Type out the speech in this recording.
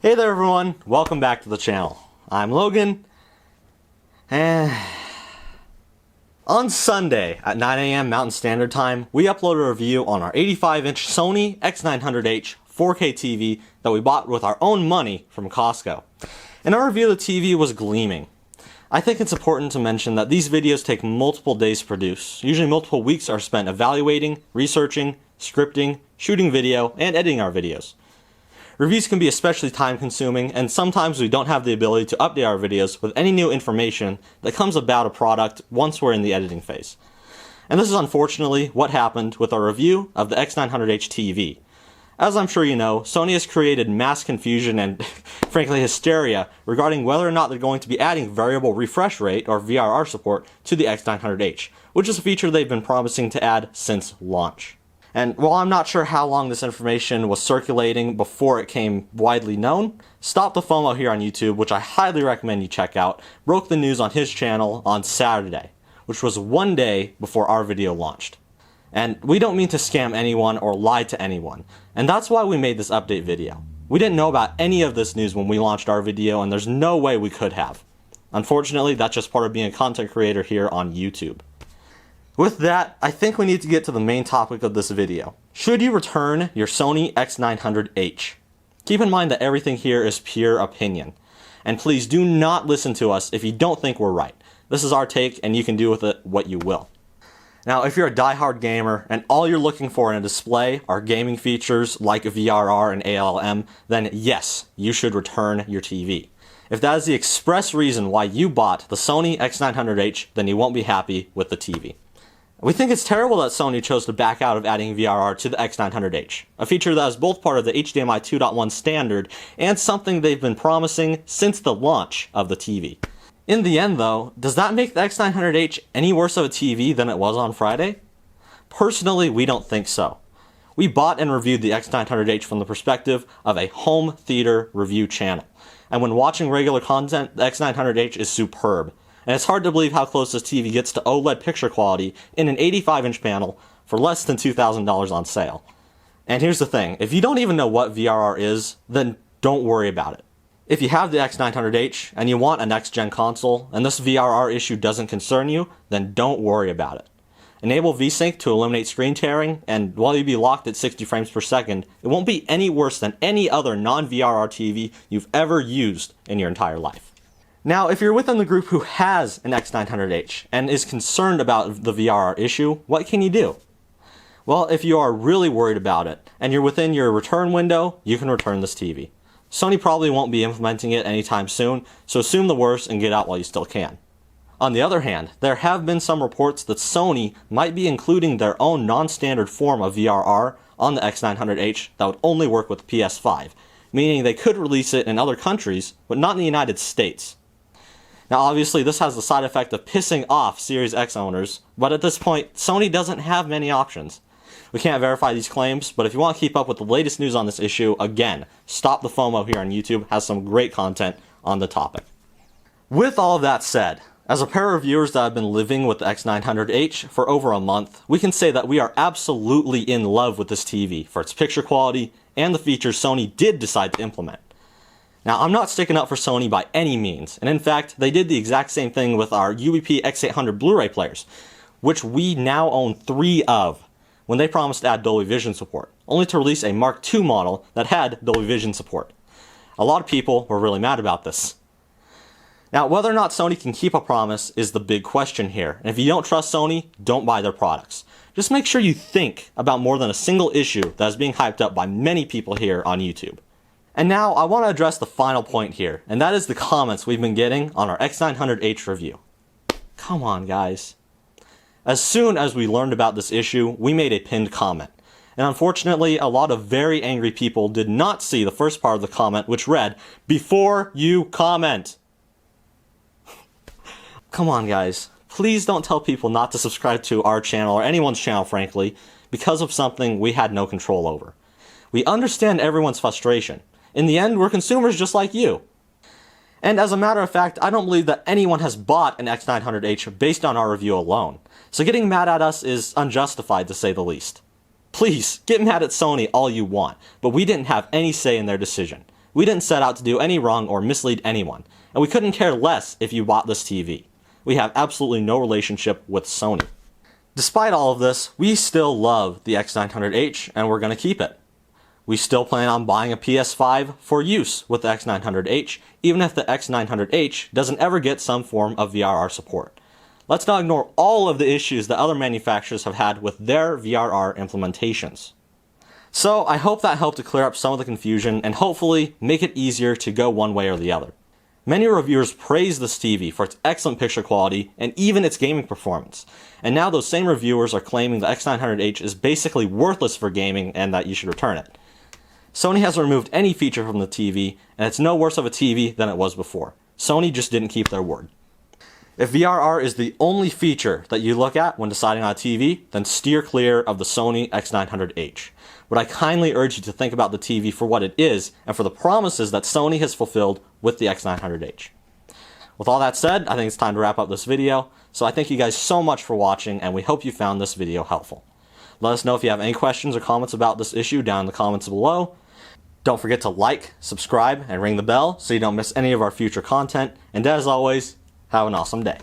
Hey there everyone, welcome back to the channel. I'm Logan, and on Sunday at 9 a.m. Mountain Standard Time, we uploaded a review on our 85-inch Sony X900H 4K TV that we bought with our own money from Costco. And our review of the TV was gleaming. I think it's important to mention that these videos take multiple days to produce. Usually multiple weeks are spent evaluating, researching, scripting, shooting video, and editing our videos. Reviews can be especially time-consuming, and sometimes we don't have the ability to update our videos with any new information that comes about a product once we're in the editing phase. And this is unfortunately what happened with our review of the X900H TV. As I'm sure you know, Sony has created mass confusion and, frankly, hysteria regarding whether or not they're going to be adding variable refresh rate, or VRR support, to the X900H, which is a feature they've been promising to add since launch. And while I'm not sure how long this information was circulating before it came widely known, Stop the FOMO here on YouTube, which I highly recommend you check out, broke the news on his channel on Saturday, which was one day before our video launched. And we don't mean to scam anyone or lie to anyone, and that's why we made this update video. We didn't know about any of this news when we launched our video, and there's no way we could have. Unfortunately, that's just part of being a content creator here on YouTube. With that, I think we need to get to the main topic of this video. Should you return your Sony X900H? Keep in mind that everything here is pure opinion. And please do not listen to us if you don't think we're right. This is our take, and you can do with it what you will. Now, if you're a diehard gamer and all you're looking for in a display are gaming features like VRR and ALM, then yes, you should return your TV. If that is the express reason why you bought the Sony X900H, then you won't be happy with the TV. We think it's terrible that Sony chose to back out of adding VRR to the X900H, a feature that is both part of the HDMI 2.1 standard and something they've been promising since the launch of the TV. In the end though, does that make the X900H any worse of a TV than it was on Friday? Personally, we don't think so. We bought and reviewed the X900H from the perspective of a home theater review channel, and when watching regular content, the X900H is superb. And it's hard to believe how close this TV gets to OLED picture quality in an 85-inch panel for less than $2,000 on sale. And here's the thing, if you don't even know what VRR is, then don't worry about it. If you have the X900H and you want a next-gen console, and this VRR issue doesn't concern you, then don't worry about it. Enable VSync to eliminate screen tearing, and while you'll be locked at 60 frames per second, it won't be any worse than any other non-VRR TV you've ever used in your entire life. Now, if you're within the group who has an X900H and is concerned about the VRR issue, what can you do? Well, if you are really worried about it, and you're within your return window, you can return this TV. Sony probably won't be implementing it anytime soon, so assume the worst and get out while you still can. On the other hand, there have been some reports that Sony might be including their own non-standard form of VRR on the X900H that would only work with the PS5, meaning they could release it in other countries, but not in the United States. Now obviously this has the side effect of pissing off Series X owners, but at this point, Sony doesn't have many options. We can't verify these claims, but if you want to keep up with the latest news on this issue, again, Stop the FOMO here on YouTube has some great content on the topic. With all of that said, as a pair of reviewers that have been living with the X900H for over a month, we can say that we are absolutely in love with this TV for its picture quality and the features Sony did decide to implement. Now, I'm not sticking up for Sony by any means, and in fact, they did the exact same thing with our UBP X800 Blu-ray players, which we now own 3 of, when they promised to add Dolby Vision support, only to release a Mark II model that had Dolby Vision support. A lot of people were really mad about this. Now, whether or not Sony can keep a promise is the big question here, and if you don't trust Sony, don't buy their products. Just make sure you think about more than a single issue that is being hyped up by many people here on YouTube. And now, I want to address the final point here, and that is the comments we've been getting on our X900H review. Come on, guys. As soon as we learned about this issue, we made a pinned comment. And unfortunately, a lot of very angry people did not see the first part of the comment, which read, "Before you comment." Come on, guys. Please don't tell people not to subscribe to our channel, or anyone's channel, frankly, because of something we had no control over. We understand everyone's frustration. In the end, we're consumers just like you. And as a matter of fact, I don't believe that anyone has bought an X900H based on our review alone. So getting mad at us is unjustified, to say the least. Please, get mad at Sony all you want, but we didn't have any say in their decision. We didn't set out to do any wrong or mislead anyone, and we couldn't care less if you bought this TV. We have absolutely no relationship with Sony. Despite all of this, we still love the X900H, and we're going to keep it. We still plan on buying a PS5 for use with the X900H, even if the X900H doesn't ever get some form of VRR support. Let's not ignore all of the issues that other manufacturers have had with their VRR implementations. So I hope that helped to clear up some of the confusion and hopefully make it easier to go one way or the other. Many reviewers praise this TV for its excellent picture quality and even its gaming performance, and now those same reviewers are claiming the X900H is basically worthless for gaming and that you should return it. Sony has removed any feature from the TV, and it's no worse of a TV than it was before. Sony just didn't keep their word. If VRR is the only feature that you look at when deciding on a TV, then steer clear of the Sony X900H. But I kindly urge you to think about the TV for what it is and for the promises that Sony has fulfilled with the X900H. With all that said, I think it's time to wrap up this video. So I thank you guys so much for watching, and we hope you found this video helpful. Let us know if you have any questions or comments about this issue down in the comments below. Don't forget to like, subscribe, and ring the bell so you don't miss any of our future content. And as always, have an awesome day.